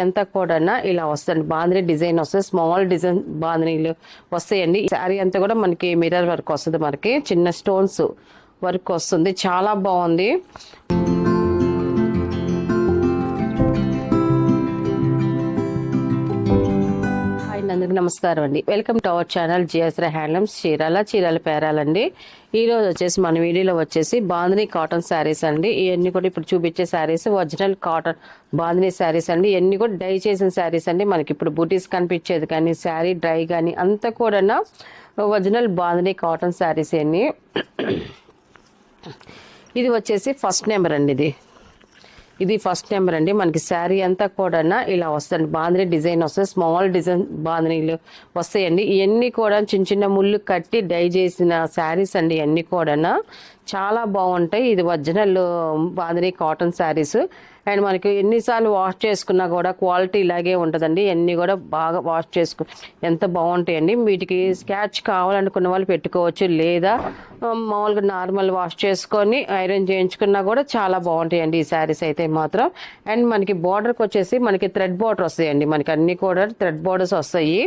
అంతా కూడా ఇలా వస్తుంది. బాందిని డిజైన్ వస్తుంది, స్మాల్ డిజైన్ బాందినీలు వస్తాయండి. శారీ అంతా కూడా మనకి మిర్రర్ వర్క్ వస్తుంది, మనకి చిన్న స్టోన్స్ వర్క్ వస్తుంది, చాలా బాగుంది. అందరికి నమస్కారం అండి. Welcome to our channel GSR handlooms. Chirala పేరాలండి. ఈ రోజు వచ్చేసి మన వీడియోలో వచ్చేసి బాందిని కాటన్ శారీస్ అండి. ఇవన్నీ కూడా ఇప్పుడు చూపించే శారీస్ ఒరిజినల్ కాటన్ బాందిని శారీస్ అండి. ఇవన్నీ కూడా డై చేసిన శారీస్ అండి. మనకి ఇప్పుడు బూటీస్ కనిపించేది కానీ శారీ డ్రై కానీ అంతా కూడా ఒరిజినల్ బాందిని కాటన్ శారీస్ అన్ని. ఇది వచ్చేసి ఫస్ట్ నెంబర్ అండి. ఇది ఫస్ట్ నెంబర్ అండి. మనకి శారీ అంతా కూడా ఇలా వస్తుంది, బాందిని డిజైన్ వస్తుంది, స్మాల్ డిజైన్ బాందినీలు వస్తాయండి. ఇవన్నీ కూడా చిన్న చిన్న ముళ్ళు కట్టి డై చేసిన శారీస్ అండి. ఇవన్నీ కూడా చాలా బాగుంటాయి. ఇది original bandhani cotton saris. And మనకి ఎన్నిసార్లు వాష్ చేసుకున్నా కూడా క్వాలిటీ ఇలాగే ఉంటుందండి. ఇవన్నీ కూడా బాగా వాష్ ఎంత బాగుంటాయండి. వీటికి స్కాచ్ కావాలనుకున్న వాళ్ళు పెట్టుకోవచ్చు, లేదా మామూలుగా నార్మల్ వాష్ చేసుకొని ఐరన్ చేయించుకున్నా కూడా చాలా బాగుంటాయండి ఈ శారీస్ అయితే మాత్రం. అండ్ మనకి బార్డర్కి వచ్చేసి మనకి థ్రెడ్ బార్డర్ వస్తాయండి. మనకి అన్ని కూడా థ్రెడ్ బార్డర్స్ వస్తాయి.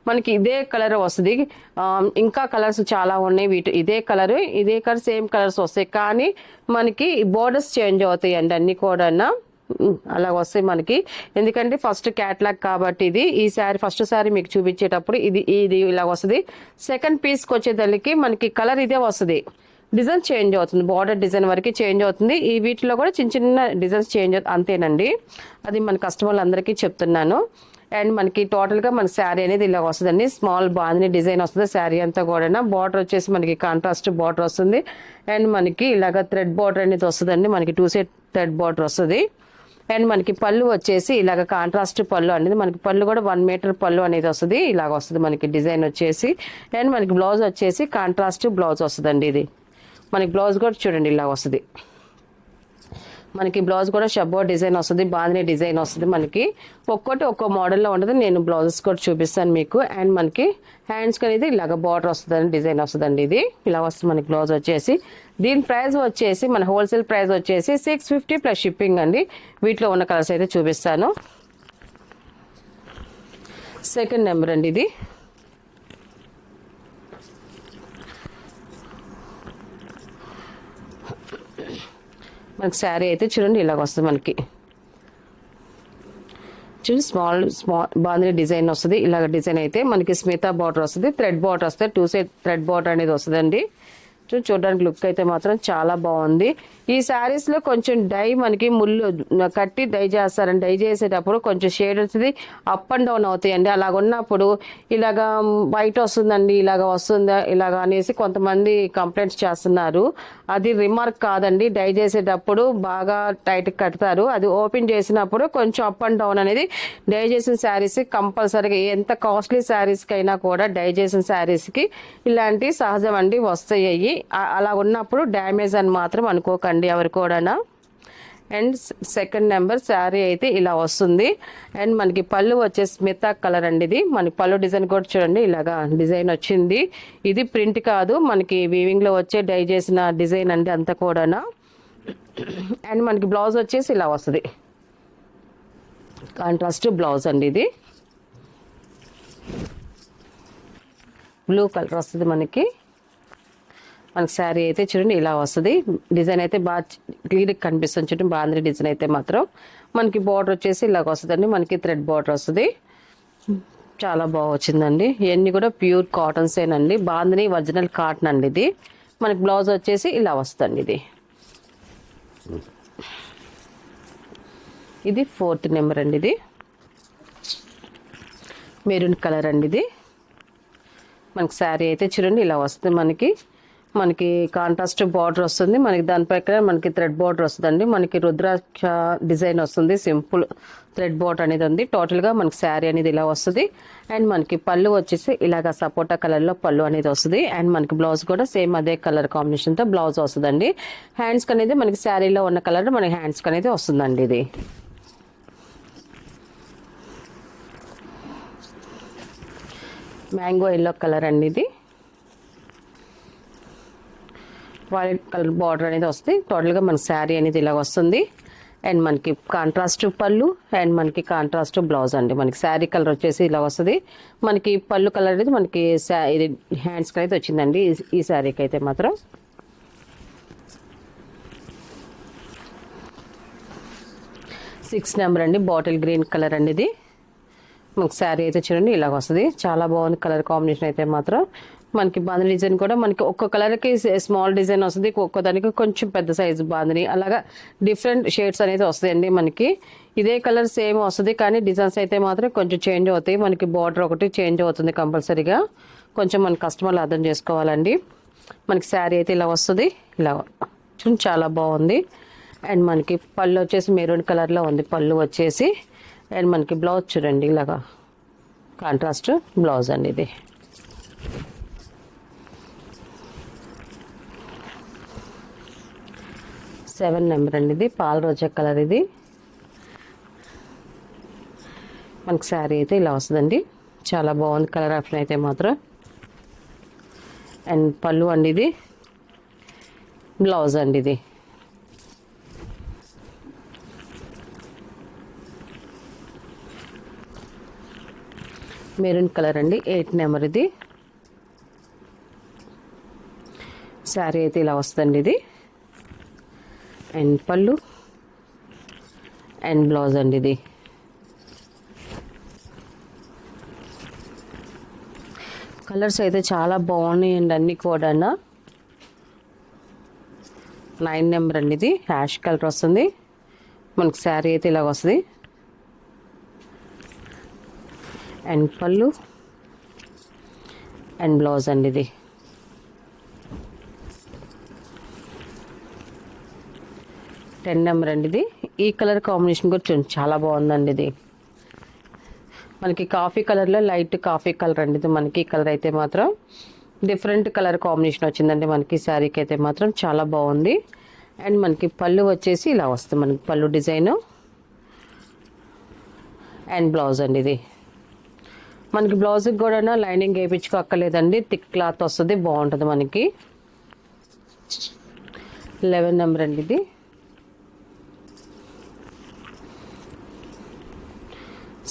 మనకి ఇదే కలర్ వస్తుంది. ఇంకా కలర్స్ చాలా ఉన్నాయి. ఇదే కలర్ సేమ్ కలర్స్ వస్తాయి, కానీ మనకి బోర్డర్స్ చేంజ్ అవుతాయి అండి. అన్ని కూడా అలా వస్తాయి మనకి. ఎందుకంటే ఫస్ట్ క్యాట్లాగ్ కాబట్టి ఈ శారీ ఫస్ట్ శారీ మీకు చూపించేటప్పుడు ఇది ఇలా వస్తుంది. సెకండ్ పీస్కి వచ్చేదానికి మనకి కలర్ ఇదే వస్తుంది, డిజైన్ చేంజ్ అవుతుంది, బార్డర్ డిజైన్ వరకు చేంజ్ అవుతుంది. ఈ వీటిలో కూడా చిన్న చిన్న డిజైన్స్ చేంజ్ అవుతుంది, అంతేనండి. అది మన కస్టమర్లు అందరికీ చెప్తున్నాను. అండ్ మనకి టోటల్గా మన శారీ అనేది ఇలా వస్తుందండి. స్మాల్ బాందిని డిజైన్ వస్తుంది శారీ అంతా కూడా. బార్డర్ వచ్చేసి మనకి కాంట్రాస్ట్ బార్డర్ వస్తుంది. అండ్ మనకి ఇలాగ థ్రెడ్ బార్డర్ అనేది వస్తుందండి. మనకి 2 సైడ్ థ్రెడ్ బార్డర్ వస్తుంది. అండ్ మనకి పళ్ళు వచ్చేసి ఇలాగ కాంట్రాస్ట్ పళ్ళు అనేది, మనకి పళ్ళు కూడా 1 మీటర్ పళ్ళు అనేది వస్తుంది. ఇలాగ వస్తుంది మనకి డిజైన్ వచ్చేసి. అండ్ మనకి బ్లౌజ్ వచ్చేసి కాంట్రాస్ట్ బ్లౌజ్ వస్తుందండి. ఇది మనకి బ్లౌజ్ కూడా చూడండి ఇలా వస్తుంది. మనకి బ్లౌజ్ కూడా షబ్బో డిజైన్ వస్తుంది, బాందిని డిజైన్ వస్తుంది. మనకి ఒక్కో మోడల్లో ఉంటుంది. నేను బ్లౌజెస్ కూడా చూపిస్తాను మీకు. అండ్ మనకి హ్యాండ్స్కి అనేది ఇలాగ బార్డర్ వస్తుందని డిజైన్ వస్తుందండి. ఇది ఇలా వస్తుంది మనకి బ్లౌజ్ వచ్చేసి. దీని ప్రైస్ వచ్చేసి మన హోల్సేల్ ప్రైస్ వచ్చేసి 650 ప్లస్ షిప్పింగ్ అండి. వీటిలో ఉన్న కలర్స్ అయితే చూపిస్తాను. సెకండ్ నెంబర్ అండి ఇది. మనకి శారీ అయితే చూడండి ఇలాగ వస్తుంది మనకి. చూడండి స్మాల్ బాందిని డిజైన్ వస్తుంది. ఇలాగ డిజైన్ అయితే మనకి స్మితా బార్డర్ వస్తుంది, థ్రెడ్ బార్డర్ వస్తుంది, 2 సైడ్ థ్రెడ్ బార్డర్ అనేది వస్తుందండి. చూడడానికి లుక్ అయితే మాత్రం చాలా బాగుంది. ఈ శారీస్ లో కొంచెం డై మనకి ముళ్ళు కట్టి డై చేస్తారండి. డై చేసేటప్పుడు కొంచెం షేడ్ వస్తుంది, అప్ అండ్ డౌన్ అవుతాయండి. అలాగ ఉన్నప్పుడు ఇలాగా వైట్ వస్తుందండి, ఇలాగ వస్తుందా ఇలాగ అనేసి కొంతమంది కంప్లైంట్స్ చేస్తున్నారు. అది రిమార్క్ కాదండి. డై చేసేటప్పుడు బాగా టైట్ కడతారు, అది ఓపెన్ చేసినప్పుడు కొంచెం అప్ అండ్ డౌన్ అనేది. డై చేసిన శారీస్ కంపల్సరీగా ఎంత కాస్ట్లీ శారీస్కి అయినా కూడా డై చేసిన శారీస్కి ఇలాంటి సహజం అండి వస్తాయి. అలా ఉన్నప్పుడు డ్యామేజ్ అని మాత్రం అనుకోకండి ఎవరు కూడా. అండ్ సెకండ్ నెంబర్ శారీ అయితే ఇలా వస్తుంది. అండ్ మనకి పళ్ళు వచ్చేసి స్మితా కలర్ అండి. ఇది మనకి పళ్ళు డిజైన్ కూడా చూడండి ఇలాగా డిజైన్ వచ్చింది. ఇది ప్రింట్ కాదు, మనకి వీవింగ్ లో వచ్చే డై చేసిన డిజైన్ అండి అంతా కూడా. అండ్ మనకి బ్లౌజ్ వచ్చేసి ఇలా వస్తుంది, కాంట్రాస్ట్ బ్లౌజ్ అండి. ఇది బ్లూ కలర్ వస్తుంది మనకి శారీ అయితే చూడండి ఇలా వస్తుంది. డిజైన్ అయితే బాగా క్లియర్గా కనిపిస్తుంది చూడండి. బాందిని డిజైన్ అయితే మాత్రం మనకి బార్డర్ వచ్చేసి ఇలాగ వస్తుందండి. మనకి థ్రెడ్ బార్డర్ వస్తుంది, చాలా బాగా వచ్చిందండి. ఇవన్నీ కూడా ప్యూర్ కాటన్సేనండి, బాందిని ఒరిజినల్ కాటన్ అండి. ఇది మనకి బ్లౌజ్ వచ్చేసి ఇలా వస్తుంది. ఇది 4th నెంబర్ అండి. ఇది మెరూన్ కలర్ అండి. ఇది మనకి శారీ అయితే చూడండి ఇలా వస్తుంది. మనకి కాంట్రాస్ట్ బార్డర్ వస్తుంది. మనకి దానిపై మనకి థ్రెడ్ బార్డర్ వస్తుందండి. మనకి రుద్రాక్ష డిజైన్ వస్తుంది, సింపుల్ థ్రెడ్ బార్డర్ అనేది ఉంది. టోటల్గా మనకి శారీ అనేది ఇలా వస్తుంది. అండ్ మనకి పళ్ళు వచ్చేసి ఇలాగ సపోటా కలర్లో పళ్ళు అనేది వస్తుంది. అండ్ మనకి బ్లౌజ్ కూడా సేమ్ అదే కలర్ కాంబినేషన్తో బ్లౌజ్ వస్తుందండి. హ్యాండ్స్కి అనేది మనకి శారీలో ఉన్న కలర్ మనకి హ్యాండ్స్కి అనేది వస్తుందండి. ఇది మ్యాంగో ఎల్లో కలర్ అండి. ఇది వైలెట్ కలర్ బార్డర్ అనేది వస్తుంది. టోటల్గా మన శారీ అనేది ఇలా వస్తుంది. అండ్ మనకి కాంట్రాస్ట్ పళ్ళు అండ్ మనకి కాంట్రాస్ట్ బ్లౌజ్ అండి. మనకి శారీ కలర్ వచ్చేసి ఇలా వస్తుంది. మనకి పళ్ళు కలర్ అనేది మనకి ఇది హ్యాండ్స్కి అయితే వచ్చిందండి ఈ శారీకి అయితే మాత్రం. సిక్స్ నెంబర్ అండి, బాటిల్ గ్రీన్ కలర్ అండి. ఇది మనకి శారీ అయితే చూడండి ఇలాగ వస్తుంది. చాలా బాగుంది కలర్ కాంబినేషన్ అయితే మాత్రం. మనకి బాంధని డిజైన్ కూడా మనకి ఒక్క కలర్కి స్మాల్ డిజైన్ వస్తుంది, ఒక్కొక్క దానికి కొంచెం పెద్ద సైజు బాంధని, అలాగా డిఫరెంట్ షేడ్స్ అనేది వస్తాయండి. మనకి ఇదే కలర్ సేమ్ వస్తుంది కానీ డిజైన్స్ అయితే మాత్రం కొంచెం చేంజ్ అవుతాయి. మనకి బార్డర్ ఒకటి చేంజ్ అవుతుంది కంపల్సరీగా, కొంచెం మన కస్టమర్లు అర్థం చేసుకోవాలండి. మనకి శారీ అయితే ఇలా వస్తుంది, ఇలా చూడండి చాలా బాగుంది. అండ్ మనకి పళ్ళు వచ్చేసి మెరూన్ కలర్లో ఉంది పళ్ళు వచ్చేసి. అండ్ మనకి బ్లౌజ్ చూడండి ఇలాగా కాంట్రాస్ట్ బ్లౌజ్ అండి. ఇది 7 నెంబర్ అండి. ఇది పాల రోజా కలర్. ఇది మనకి శారీ అయితే ఇలా వస్తుందండి. చాలా బాగుంది కలర్ ఆప్షన్ అయితే మాత్రం. అండ్ పళ్ళు అండి, ఇది బ్లౌజ్ అండి. ఇది మెరూన్ కలర్ అండి, 8 నెంబర్. ఇది శారీ అయితే ఇలా వస్తుందండి. ఇది అండ్ పళ్ళు అండ్ బ్లౌజ్ అండి. ఇది కలర్స్ అయితే చాలా బాగున్నాయండి అన్నీ కూడా. 9 నెంబర్ అండి. ఇది యాష్ కలర్ వస్తుంది. మనకి శారీ అయితే ఇలాగ వస్తుంది. అండ్ పళ్ళు అండ్ బ్లౌజ్ అండి. ఇది 10 నెంబర్ అండి. ఇది ఈ కలర్ కాంబినేషన్ కూడా చూడండి చాలా బాగుందండి. ఇది మనకి కాఫీ కలర్లో లైట్ కాఫీ కలర్ అండి. ఇది మనకి కలర్ అయితే మాత్రం డిఫరెంట్ కలర్ కాంబినేషన్ వచ్చిందండి మనకి శారీకి అయితే మాత్రం చాలా బాగుంది. అండ్ మనకి పళ్ళు వచ్చేసి ఇలా వస్తుంది. మనకి పళ్ళు డిజైన్ అండ్ బ్లౌజ్ అండి. ఇది మనకి బ్లౌజ్కి కూడా లైనింగ్ వేయించుకోక్కర్లేదండి, థిక్ క్లాత్ వస్తుంది, బాగుంటుంది మనకి. 11 నెంబర్ అండి. ఇది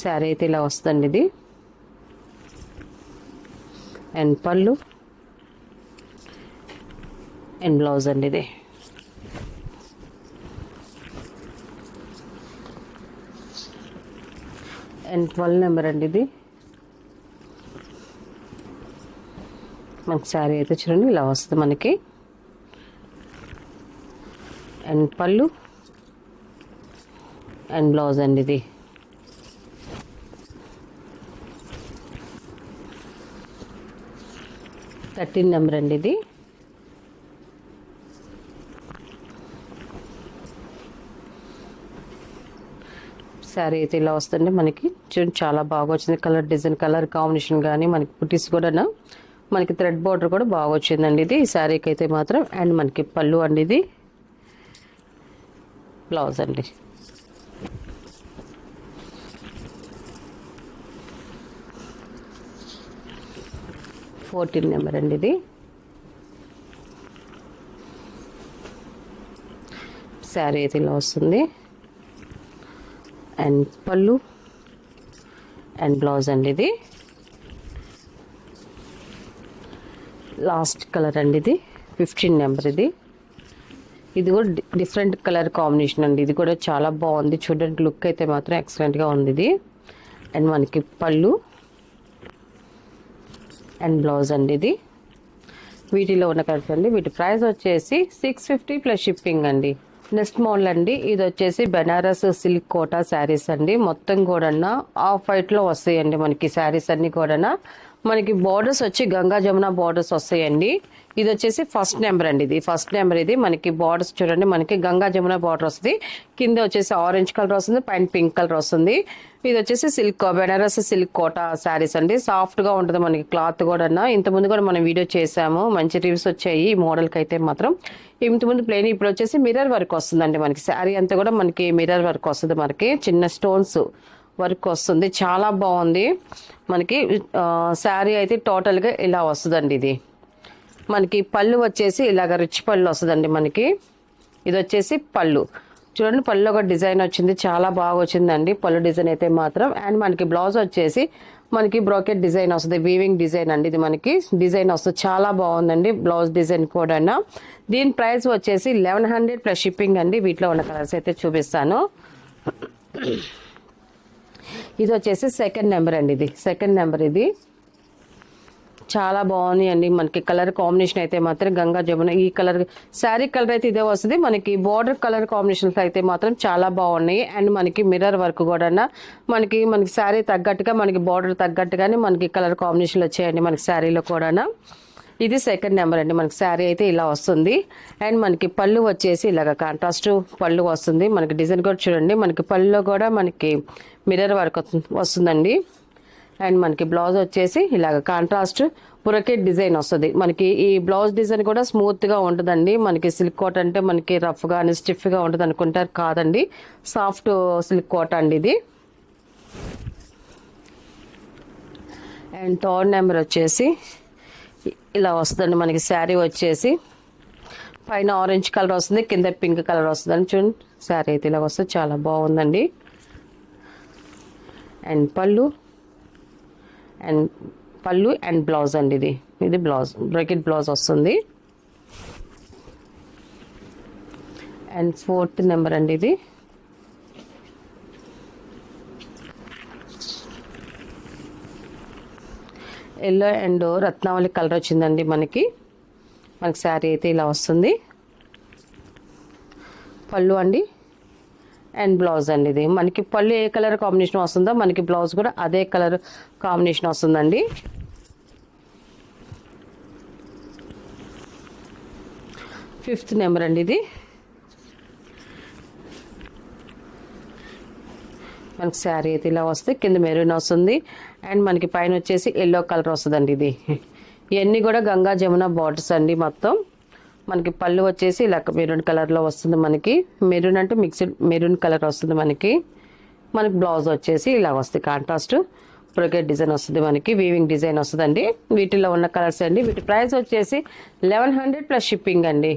శారీ అయితే ఇలా వస్తుందండి. ఇది అండ్ పళ్ళు అండ్ బ్లౌజ్ అండి. ఇది అండ్ 12 నెంబర్ అండి. ఇది మనకి శారీ అయితే చూడండి ఇలా వస్తుంది మనకి. అండ్ పళ్ళు అండ్ బ్లౌజ్ అండి. ఇది 13 నెంబర్ అండి. ఇది శారీ అయితే ఇలా వస్తుంది మనకి. చూడండి చాలా బాగా వచ్చింది కలర్ డిజైన్, కలర్ కాంబినేషన్ కానీ మనకి పుట్టిస్ కూడా మనకి థ్రెడ్ బార్డర్ కూడా బాగా వచ్చిందండి. ఇది ఈ శారీకి అయితే మాత్రం. అండ్ మనకి పళ్ళు అండి. ఇది బ్లౌజ్ అండి. ఫోర్టీన్ నెంబర్ అండి. ఇది శారీ అయితే ఇలా వస్తుంది. అండ్ పళ్ళు అండ్ బ్లౌజ్ అండి. ఇది లాస్ట్ కలర్ అండి. ఇది 15 నెంబర్. ఇది కూడా డిఫరెంట్ కలర్ కాంబినేషన్ అండి. ఇది కూడా చాలా బాగుంది చూడండి, లుక్ అయితే మాత్రం ఎక్సలెంట్గా ఉంది ఇది. అండ్ మనకి పళ్ళు అండ్ బ్లౌజ్ అండి. ఇది వీటిలో ఉన్న కలర్స్ అండి. వీటి ప్రైస్ వచ్చేసి 650 ప్లస్ షిప్పింగ్ అండి. నెక్స్ట్ మోడల్ అండి. ఇది వచ్చేసి బెనారస్ సిల్క్ కోటా శారీస్ అండి. మొత్తం కూడా ఆఫ్ వైట్లో వస్తాయండి మనకి శారీస్ అన్ని కూడా. మనకి బార్డర్స్ వచ్చి గంగా జమున బార్డర్స్ వస్తాయండి. ఇది వచ్చేసి ఫస్ట్ నెంబర్ అండి. ఇది ఫస్ట్ నెంబర్. ఇది మనకి బార్డర్స్ చూడండి, మనకి గంగా జమున బార్డర్ వస్తుంది. కింద వచ్చేసి ఆరెంజ్ కలర్ వస్తుంది, పైన పింక్ కలర్ వస్తుంది. ఇది వచ్చేసి సిల్క్ బెనారస్ సిల్క్ కోటా శారీస్ అండి. సాఫ్ట్ గా ఉంటుంది మనకి క్లాత్ కూడా. ఇంతకుముందు కూడా మనం వీడియో చేసాము, మంచి రివ్యూస్ వచ్చాయి ఈ మోడల్కి అయితే మాత్రం. ఇంతకుముందు ప్లేన్, ఇప్పుడు వచ్చేసి మిర్రర్ వర్క్ వస్తుందండి మనకి. శారీ అంతా కూడా మనకి మిర్రర్ వర్క్ వస్తుంది, మనకి చిన్న స్టోన్స్ వర్క్ వస్తుంది. చాలా బాగుంది మనకి. శారీ అయితే టోటల్గా ఇలా వస్తుందండి. ఇది మనకి పళ్ళు వచ్చేసి ఇలాగ రిచ్ పళ్ళు వస్తుందండి మనకి. ఇది వచ్చేసి పళ్ళు. చూడండి పళ్ళు ఒక డిజైన్ వచ్చింది, చాలా బాగా వచ్చిందండి పళ్ళు డిజైన్ అయితే మాత్రం. అండ్ మనకి బ్లౌజ్ వచ్చేసి మనకి బ్రోకెట్ డిజైన్ వస్తుంది, వీవింగ్ డిజైన్ అండి. ఇది మనకి డిజైన్ వస్తుంది, చాలా బాగుందండి బ్లౌజ్ డిజైన్ కూడా. దీని ప్రైస్ వచ్చేసి 1100 ప్లస్ షిప్పింగ్ అండి. వీటిలో ఉన్న కలర్స్ అయితే చూపిస్తాను. ఇది వచ్చేసి సెకండ్ నెంబర్ అండి. ఇది సెకండ్ నెంబర్, ఇది చాలా బాగుంది అండి. మనకి కలర్ కాంబినేషన్ అయితే మాత్రం గంగా జమున ఈ కలర్ శారీ కలర్ అయితే ఇదే వస్తుంది. మనకి బార్డర్ కలర్ కాంబినేషన్స్ అయితే మాత్రం చాలా బాగున్నాయి. అండ్ మనకి మిర్రర్ వర్క్ కూడా మనకి శారీ తగ్గట్టుగా మనకి బార్డర్ తగ్గట్టుగానే మనకి కలర్ కాంబినేషన్లు వచ్చాయండి మనకి శారీలో కూడా. ఇది సెకండ్ నెంబర్ అండి. మనకి శారీ అయితే ఇలా వస్తుంది. అండ్ మనకి పళ్ళు వచ్చేసి ఇలాగ కాంట్రాస్ట్ పళ్ళు వస్తుంది. మనకి డిజైన్ కూడా చూడండి, మనకి పళ్ళులో కూడా మనకి మిర్రర్ వర్క్ వస్తుందండి. అండ్ మనకి బ్లౌజ్ వచ్చేసి ఇలాగ కాంట్రాస్ట్ పురకెట్ డిజైన్ వస్తుంది. మనకి ఈ బ్లౌజ్ డిజైన్ కూడా స్మూత్గా ఉంటుందండి. మనకి సిల్క్ కోట్ అంటే మనకి రఫ్గా అని స్టిఫ్గా ఉంటుంది అనుకుంటారు, కాదండి, సాఫ్ట్ సిల్క్ కోట్ అండి ఇది. అండ్ థర్డ్ నెంబర్ వచ్చేసి ఇలా వస్తుందండి. మనకి శారీ వచ్చేసి పైన ఆరెంజ్ కలర్ వస్తుంది, కింద పింక్ కలర్ వస్తుందండి. చూడండి శారీ అయితే ఇలా వస్తుంది, చాలా బాగుందండి. అండ్ పళ్ళు అండ్ బ్లౌజ్ అండి. ఇది బ్లౌజ్ బ్రాకెట్ బ్లౌజ్ వస్తుంది. అండ్ ఫోర్త్ నెంబర్ అండి. ఇది ఎల్లో అండ్ రత్నావళి కలర్ వచ్చిందండి మనకి శారీ అయితే ఇలా వస్తుంది. పళ్ళు అండి అండ్ బ్లౌజ్ అండి. ఇది మనకి పళ్ళు ఏ కలర్ కాంబినేషన్ వస్తుందో మనకి బ్లౌజ్ కూడా అదే కలర్ కాంబినేషన్ వస్తుందండి. ఫిఫ్త్ నెంబర్ అండి. ఇది మనకి శారీ అయితే ఇలా వస్తే కింద మెరూన్ వస్తుంది. అండ్ మనకి పైన వచ్చేసి ఎల్లో కలర్ వస్తుందండి. ఇవన్నీ కూడా గంగా జమున బార్డర్స్ అండి మొత్తం. మనకి పళ్ళు వచ్చేసి ఇలా మెరూన్ కలర్లో వస్తుంది. మనకి మెరూన్ అంటే మిక్స్డ్ మెరూన్ కలర్ వస్తుంది. మనకి బ్లౌజ్ వచ్చేసి ఇలా వస్తుంది, కాంట్రాస్ట్ బ్రోకెట్ డిజైన్ వస్తుంది, మనకి వీవింగ్ డిజైన్ వస్తుందండి. వీటిలో ఉన్న కలర్స్ అండి. వీటి ప్రైస్ వచ్చేసి 1100 ప్లస్ షిప్పింగ్ అండి.